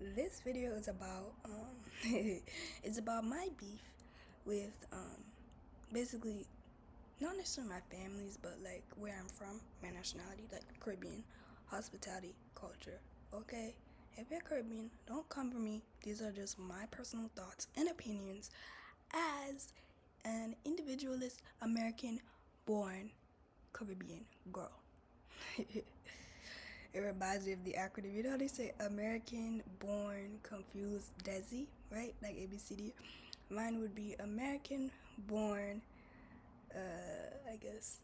this video is about it's about my beef with basically not necessarily my family's, but like where I'm from, my nationality, like Caribbean hospitality culture. Okay, if you're Caribbean, don't come for me. These are just my personal thoughts and opinions as an individualist American born Caribbean girl. It reminds me of the acronym. You know how they say American born confused Desi, right? Like ABCD. Mine would be American born, I guess,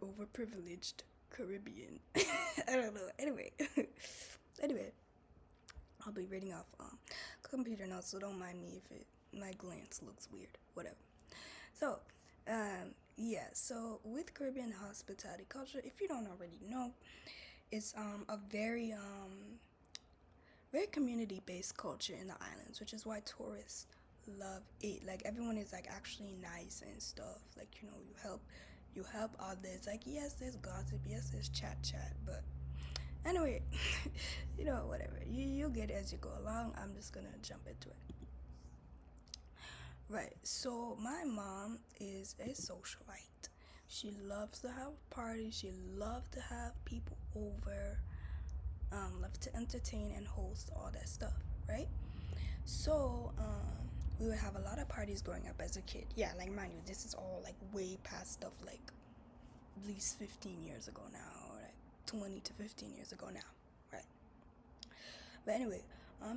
overprivileged Caribbean. I don't know. Anyway, anyway, I'll be reading off computer notes, so don't mind me if my glance looks weird. Whatever. So, yeah. So with Caribbean hospitality culture, if you don't already know, it's a very community based culture in the islands, which is why tourists love it. Like everyone is like actually nice and stuff. Like you help others. Like yes, there's gossip, yes, there's chat, but anyway, whatever. You'll get it as you go along. I'm just gonna jump into it. Right. So my mom is a socialite. She loves to have parties. She loves to have people over. Love to entertain and host all that stuff, right? So, we would have a lot of parties growing up as a kid. Yeah, like mind you, this is all like way past stuff, like at least 15 years ago now, or like 20 to 15 years ago now, right? But anyway,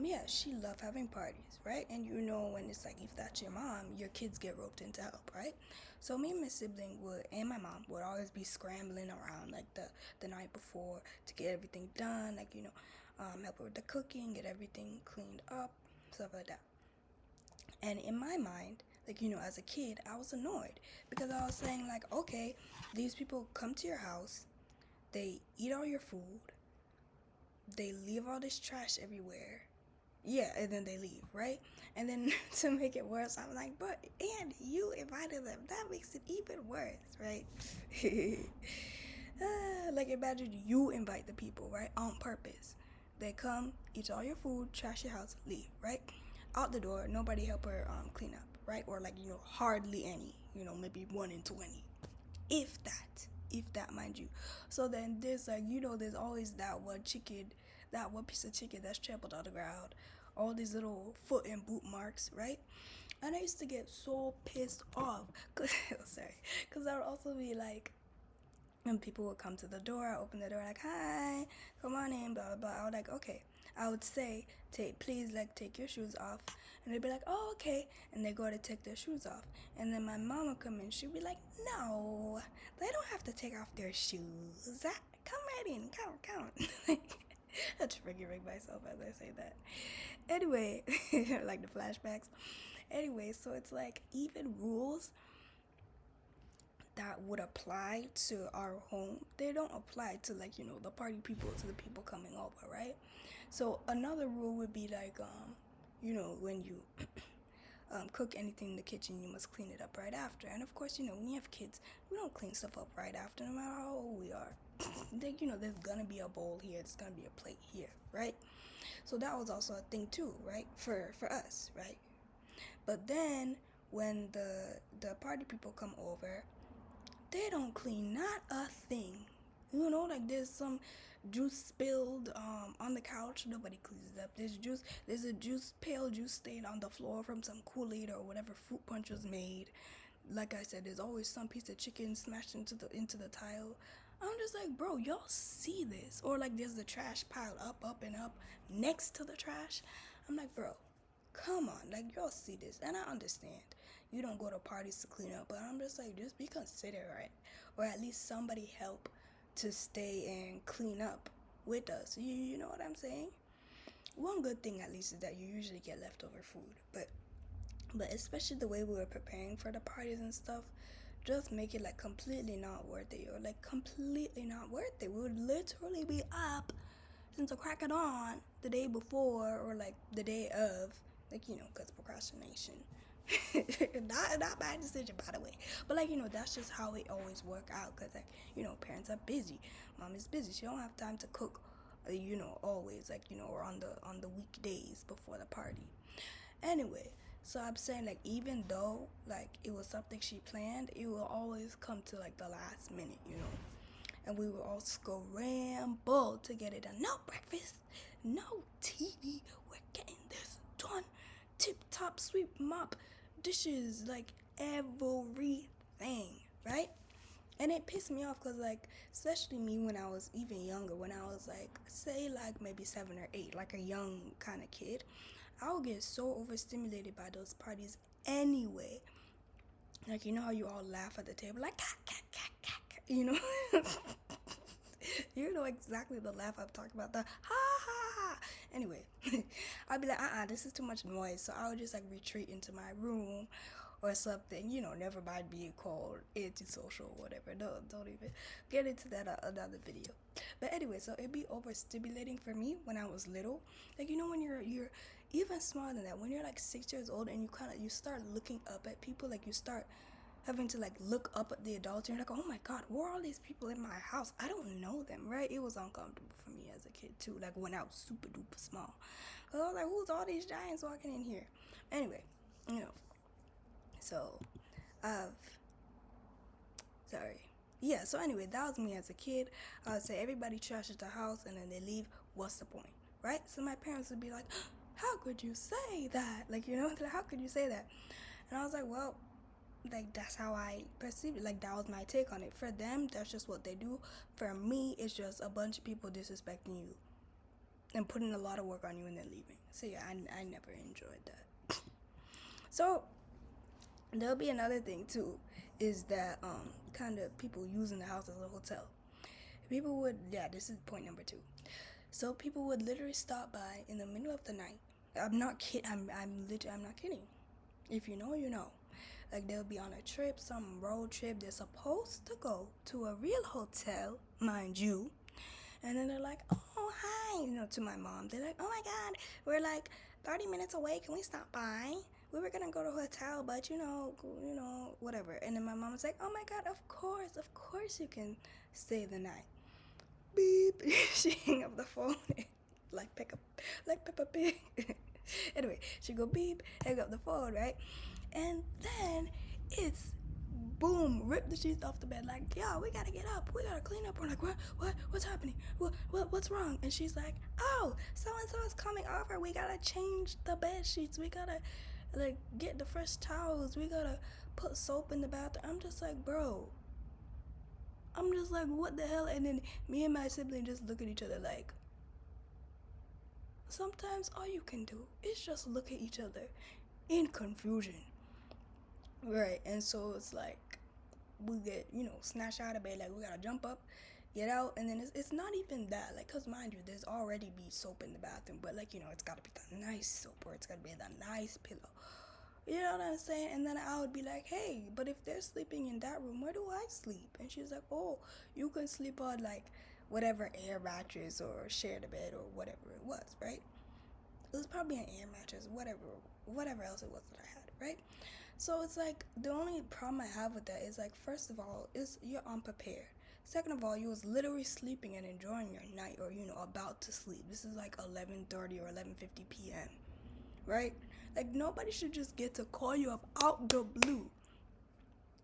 yeah, she loved having parties, right? And when it's like if that's your mom, your kids get roped into help, right? So me and my sibling and my mom would always be scrambling around like the night before to get everything done, like help her with the cooking, get everything cleaned up, stuff like that. And in my mind, like as a kid, I was annoyed because I was saying like, okay, these people come to your house, they eat all your food, they leave all this trash everywhere. Yeah, and then they leave, right? And then to make it worse, I'm like, but and you invited them. That makes it even worse, right? Like imagine you invite the people, right? On purpose. They come, eat all your food, trash your house, leave, right? Out the door, nobody help her clean up, right? Or like, hardly any, maybe 1 in 20. If that, mind you. So then there's like, there's always that one piece of chicken that's trampled on the ground, all these little foot and boot marks, right? And I used to get so pissed off, cause cause I would also be like, when people would come to the door, I open the door like, hi, come on in, blah blah blah. I would like, okay. I would say, please take your shoes off, and they'd be like, oh okay, and they go to take their shoes off, and then my mom would come in. She'd be like, no, they don't have to take off their shoes. Come right in, come. I have to forgive myself as I say that. Anyway, like the flashbacks. Anyway, so it's like even rules that would apply to our home, they don't apply to like the party people, to the people coming over, right? So another rule would be like when you cook anything in the kitchen, you must clean it up right after. And of course, when you have kids, we don't clean stuff up right after, no matter how old we are. There's gonna be a bowl here, there's gonna be a plate here, right? So that was also a thing too, right? For us, right? But then when the party people come over, they don't clean not a thing. Like there's some juice spilled on the couch, nobody cleans it up. There's a pale juice stain on the floor from some Kool-Aid or whatever fruit punch was made. Like I said, there's always some piece of chicken smashed into the tile. I'm just like, bro, y'all see this? Or like there's the trash piled up and up next to the trash. I'm like, bro, come on, like y'all see this. And I understand you don't go to parties to clean up, but I'm just like, just be considerate, or at least somebody help to stay and clean up with us. You know what I'm saying? One good thing at least is that you usually get leftover food, but especially the way we were preparing for the parties and stuff, just make it like completely not worth it, or like completely not worth it. We would literally be up since the crack of dawn the day before, or like the day of, like because procrastination. not bad decision, by the way, but like that's just how it always work out, because like parents are busy, mom is busy, she don't have time to cook always, like, or on the weekdays before the party. Anyway, so I'm saying, like, even though, like, it was something she planned, it will always come to, like, the last minute. And we will all scramble to get it done. No breakfast, no TV, we're getting this done. Tip top, sweep, mop, dishes, like, everything, right? And it pissed me off because, like, especially me when I was even younger, when I was, like, say, like, maybe 7 or 8, like a young kind of kid, I would get so overstimulated by those parties anyway. Like, how you all laugh at the table, like, cack, cack, cack, cack, You know exactly the laugh I'm talking about, the ha ha ha. Anyway, I'd be like, this is too much noise. So I would just, like, retreat into my room or something, never mind being called antisocial or whatever. Don't even get into that another video. But anyway, so it'd be overstimulating for me when I was little. Like, when you're even smaller than that, when you're like 6 years old and you start looking up at people, like you start having to like look up at the adults, and you're like, oh my god, who are all these people in my house? I don't know them, right? It was uncomfortable for me as a kid too, like when I was super duper small. I was like, who's all these giants walking in here? Anyway, so sorry. Yeah, so anyway, that was me as a kid. I would say everybody trashes the house and then they leave. What's the point, right? So my parents would be like, how could you say that? Like, how could you say that? And I was like, well, like, that's how I perceived it. Like, that was my take on it. For them, that's just what they do. For me, it's just a bunch of people disrespecting you and putting a lot of work on you and then leaving. So yeah, I never enjoyed that. So there'll be another thing too, is that kind of people using the house as a hotel. People would, this is point number 2. So people would literally stop by in the middle of the night. I'm not kidding. I'm not kidding. If you know, you know. Like, they'll be on a trip, some road trip. They're supposed to go to a real hotel, mind you. And then they're like, oh, hi, to my mom. They're like, oh my god, we're like 30 minutes away. Can we stop by? We were gonna go to a hotel, but whatever. And then my mom was like, oh my god, of course you can stay the night. Beep. She hung up the phone. like Peppa Pig. Anyway, she go beep, hang up the phone, right? And then it's boom, rip the sheets off the bed, like, yo, we gotta get up, we gotta clean up. We're like, what's happening? What's wrong? And she's like, oh, so and so is coming over, we gotta change the bed sheets, we gotta like get the fresh towels, we gotta put soap in the bathroom. I'm just like, what the hell? And then me and my sibling just look at each other like, sometimes all you can do is just look at each other in confusion. Right, and so it's like we get, snatched out of bed, like we gotta jump up, get out, and then it's not even that, like, cause mind you, there's already be soap in the bathroom, but like, it's gotta be the nice soap, or it's gotta be the nice pillow. You know what I'm saying? And then I would be like, hey, but if they're sleeping in that room, where do I sleep? And she's like, oh, you can sleep on like whatever air mattress or share the bed or whatever it was, right? It was probably an air mattress, whatever else it was that I had, right? So it's like, the only problem I have with that is like, first of all, is you're unprepared. Second of all, you was literally sleeping and enjoying your night, or about to sleep. This is like 11:30 or 11:50 p.m. right? Like, nobody should just get to call you up out the blue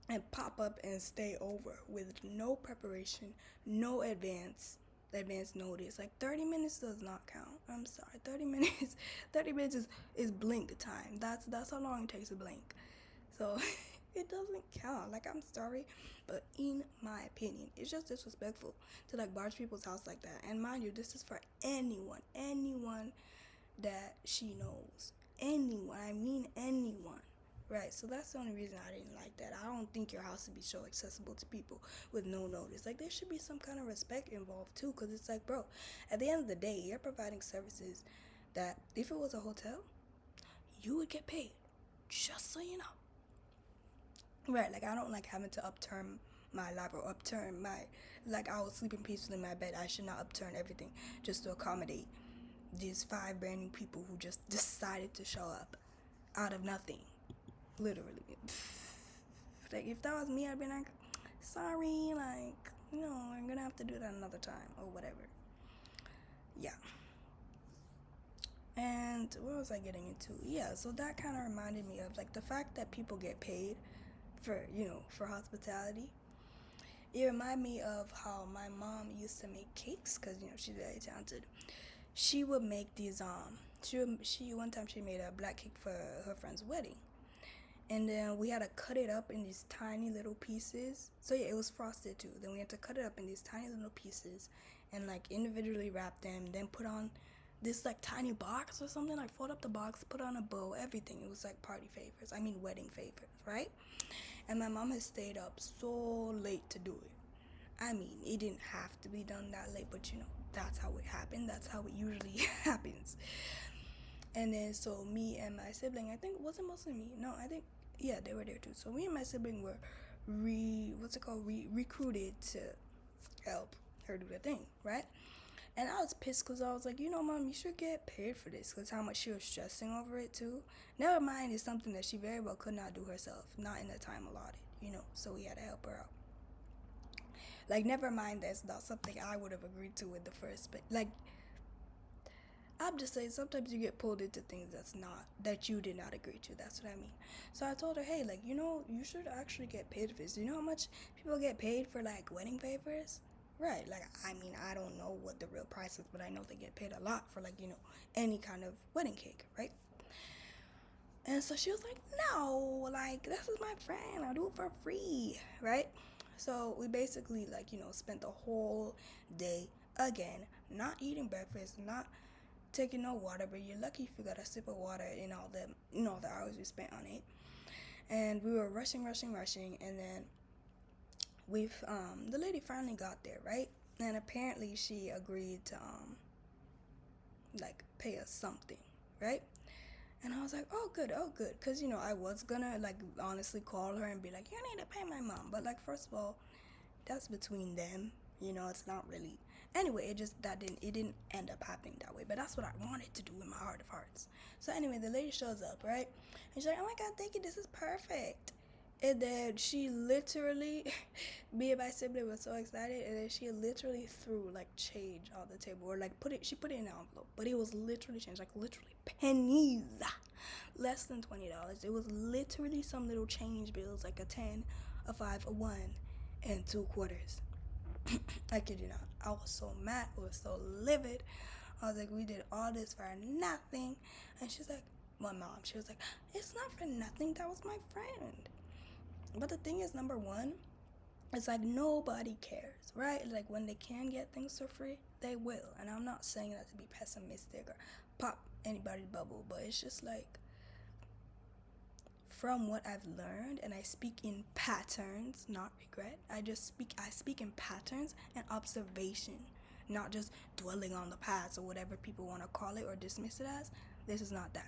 and pop up and stay over with no preparation, no advance notice. Like, 30 minutes does not count. I'm sorry. 30 minutes is blink time. That's how long it takes to blink. So it doesn't count. Like, I'm sorry, but in my opinion, it's just disrespectful to like barge people's house like that. And mind you, this is for anyone that she knows. Anyone, I mean anyone. Right, so that's the only reason I didn't like that. I don't think your house should be so accessible to people with no notice. Like, there should be some kind of respect involved too, because it's like, bro, at the end of the day, you're providing services that if it was a hotel, you would get paid, just so you know. Right, like, I don't like having to upturn my life or upturn my, like, I was sleeping peacefully in my bed. I should not upturn everything just to accommodate these 5 brand new people who just decided to show up out of nothing. Literally. Like, if that was me, I'd be like, sorry, like, I'm gonna have to do that another time or whatever. Yeah. And what was I getting into? Yeah, so that kind of reminded me of like the fact that people get paid for, for hospitality. It reminded me of how my mom used to make cakes because, she's very talented. She would make these, she one time she made a black cake for her friend's wedding. And then we had to cut it up in these tiny little pieces. So yeah, it was frosted too. Then we had to cut it up in these tiny little pieces and like individually wrap them, then put on this like tiny box or something, like fold up the box, put on a bow, everything. It was like party favors. I mean wedding favors, right? And my mom has stayed up so late to do it. I mean, it didn't have to be done that late, but that's how it happened. That's how it usually happens. And then so me and my sibling, I think, was it mostly me? No, I think, yeah, they were there too. So me and my sibling were recruited to help her do the thing, right? And I was pissed because I was like, Mom, you should get paid for this because how much she was stressing over it too. Never mind, it's something that she very well could not do herself, not in the time allotted, so we had to help her out. Like, never mind, that's not something I would have agreed to in the first place. Like, I'm just saying, sometimes you get pulled into things that you did not agree to. That's what I mean. So I told her, hey, like, you should actually get paid for this. You know how much people get paid for, like, wedding favors? Right. Like, I mean, I don't know what the real price is, but I know they get paid a lot for, like, any kind of wedding cake, right? And so she was like, no, like, this is my friend. I'll do it for free, right? So we basically, like, spent the whole day, again, not eating breakfast, not taking no water, but you're lucky if you got a sip of water in all the hours we spent on it. And we were rushing, and then the lady finally got there, right? And apparently she agreed to like pay us something, right? And I was like, oh good, because I was gonna like honestly call her and be like, you need to pay my mom, but like first of all, that's between them, it's not really. Anyway, it didn't end up happening that way, but that's what I wanted to do in my heart of hearts. So anyway, the lady shows up, right? And she's like, oh my god, thank you, this is perfect. And then she literally, me and my sibling were so excited, and then she literally threw like change on the table, or like she put it in an envelope, but it was literally change, like literally pennies, less than $20. It was literally some little change bills, like a 10, a 5, a 1, and 2 quarters. I kid you not. I was so mad. I was so livid. I was like, we did all this for nothing. And she's like, my mom, she was like, it's not for nothing. That was my friend. But the thing is, number one, it's like nobody cares, right? Like when they can get things for free, they will. And I'm not saying that to be pessimistic or pop anybody's bubble, but it's just like, from what I've learned, and I speak in patterns, not regret. I speak in patterns and observation, not just dwelling on the past or whatever people want to call it or dismiss it as. This is not that.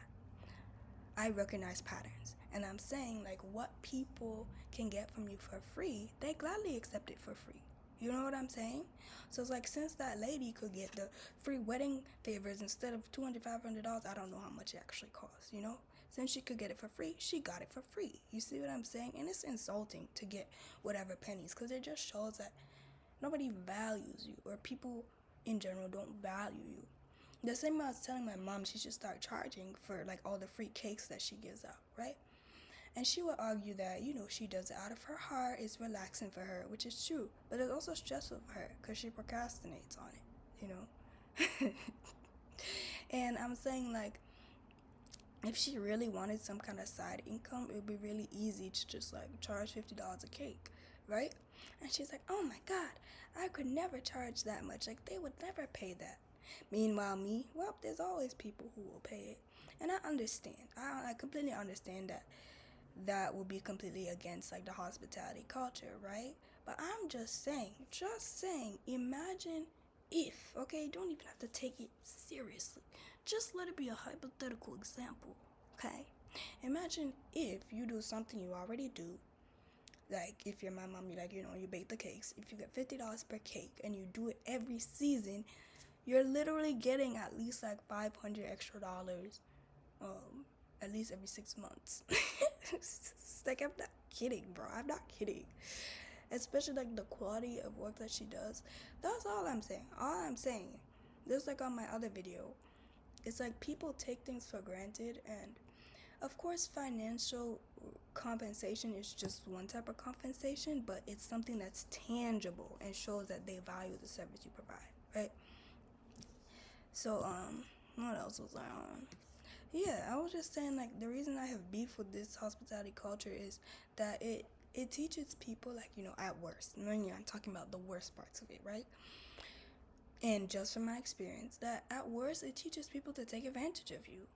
I recognize patterns, and I'm saying like what people can get from you for free, they gladly accept it for free. You know what I'm saying? So it's like, since that lady could get the free wedding favors instead of $200, $500, I don't know how much it actually costs, Since she could get it for free, she got it for free. You see what I'm saying? And it's insulting to get whatever pennies, because it just shows that nobody values you, or people in general don't value you. The same way I was telling my mom she should start charging for like all the free cakes that she gives out, right? And she would argue that, she does it out of her heart, it's relaxing for her, which is true. But it's also stressful for her because she procrastinates on it, And I'm saying, like, if she really wanted some kind of side income, it would be really easy to just, like, charge $50 a cake, right? And she's like, oh my god, I could never charge that much. Like, they would never pay that. Meanwhile, me, well, there's always people who will pay it. And I understand. I completely understand that would be completely against like the hospitality culture, right? But I'm just saying, imagine if, okay, you don't even have to take it seriously. Just let it be a hypothetical example, okay? Imagine if you do something you already do, like if you're my mom, you like, you bake the cakes. If you get $50 per cake and you do it every season, you're literally getting at least like $500 extra dollars, at least every 6 months. Like, I'm not kidding, bro. I'm not kidding. Especially like the quality of work that she does. That's all I'm saying. All I'm saying just like on my other video, it's like people take things for granted, and of course financial compensation is just one type of compensation, but it's something that's tangible and shows that they value the service you provide, right? So what else was I on? Yeah, I was just saying, like, the reason I have beef with this hospitality culture is that it teaches people, like, at worst, when I'm talking about the worst parts of it, right? And just from my experience, that at worst, it teaches people to take advantage of you.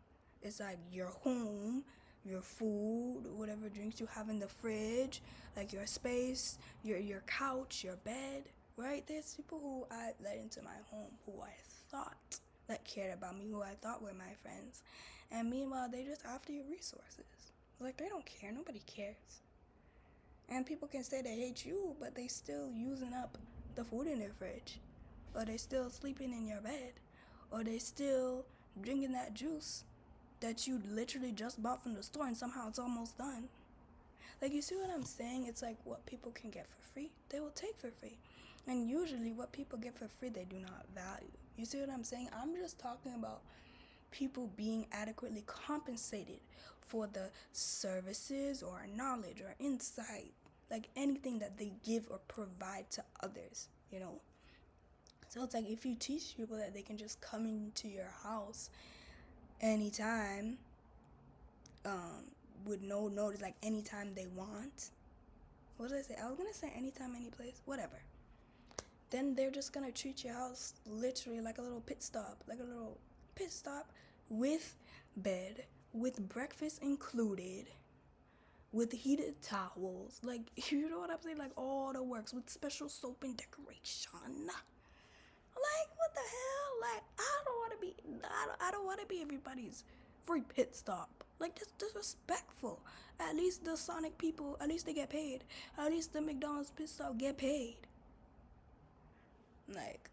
It's like your home, your food, whatever drinks you have in the fridge, like your space, your couch, your bed, right? There's people who I let into my home who I thought that cared about me, who I thought were my friends. And meanwhile, they just after your resources. Like, they don't care. Nobody cares. And people can say they hate you, but they still using up the food in their fridge. Or they still sleeping in your bed. Or they still drinking that juice that you literally just bought from the store and somehow it's almost done. Like, you see what I'm saying? It's like what people can get for free, they will take for free. And usually what people get for free, they do not value. You see what I'm saying? I'm just talking about people being adequately compensated for the services or knowledge or insight, like anything that they give or provide to others, So it's like if you teach people that they can just come into your house anytime, with no notice, like anytime they want. What did I say? I was gonna say anytime, any place, whatever. Then they're just gonna treat your house literally like a little pit stop, with bed, with breakfast included, with heated towels, like, you know what I'm saying? Like, all the works with special soap and decoration. Like, what the hell? Like, I don't want to be everybody's free pit stop. Like, that's disrespectful. At least the Sonic people, at least they get paid. At least the McDonald's pit stop get paid. Like,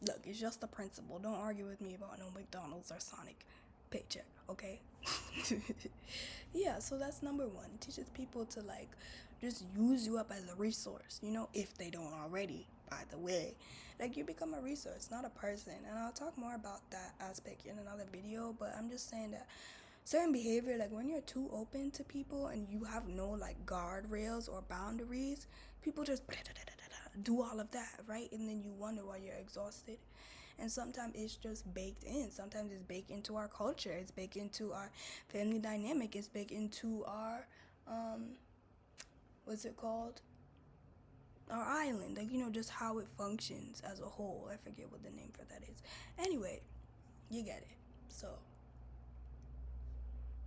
look, it's just the principle. Don't argue with me about no McDonald's or Sonic paycheck, okay? Yeah, so that's number one. It teaches people to, like, just use you up as a resource, if they don't already, by the way. Like, you become a resource, not a person. And I'll talk more about that aspect in another video, but I'm just saying that certain behavior, like when you're too open to people and you have no, like, guardrails or boundaries, people just do all of that, right? And then you wonder why you're exhausted. And sometimes it's just baked in. Sometimes it's baked into our culture. It's baked into our family dynamic. It's baked into our, what's it called? Our island. Like, just how it functions as a whole. I forget what the name for that is. Anyway, you get it. So,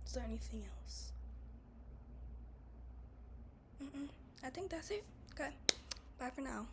is there anything else? I think that's it. Okay. Bye for now.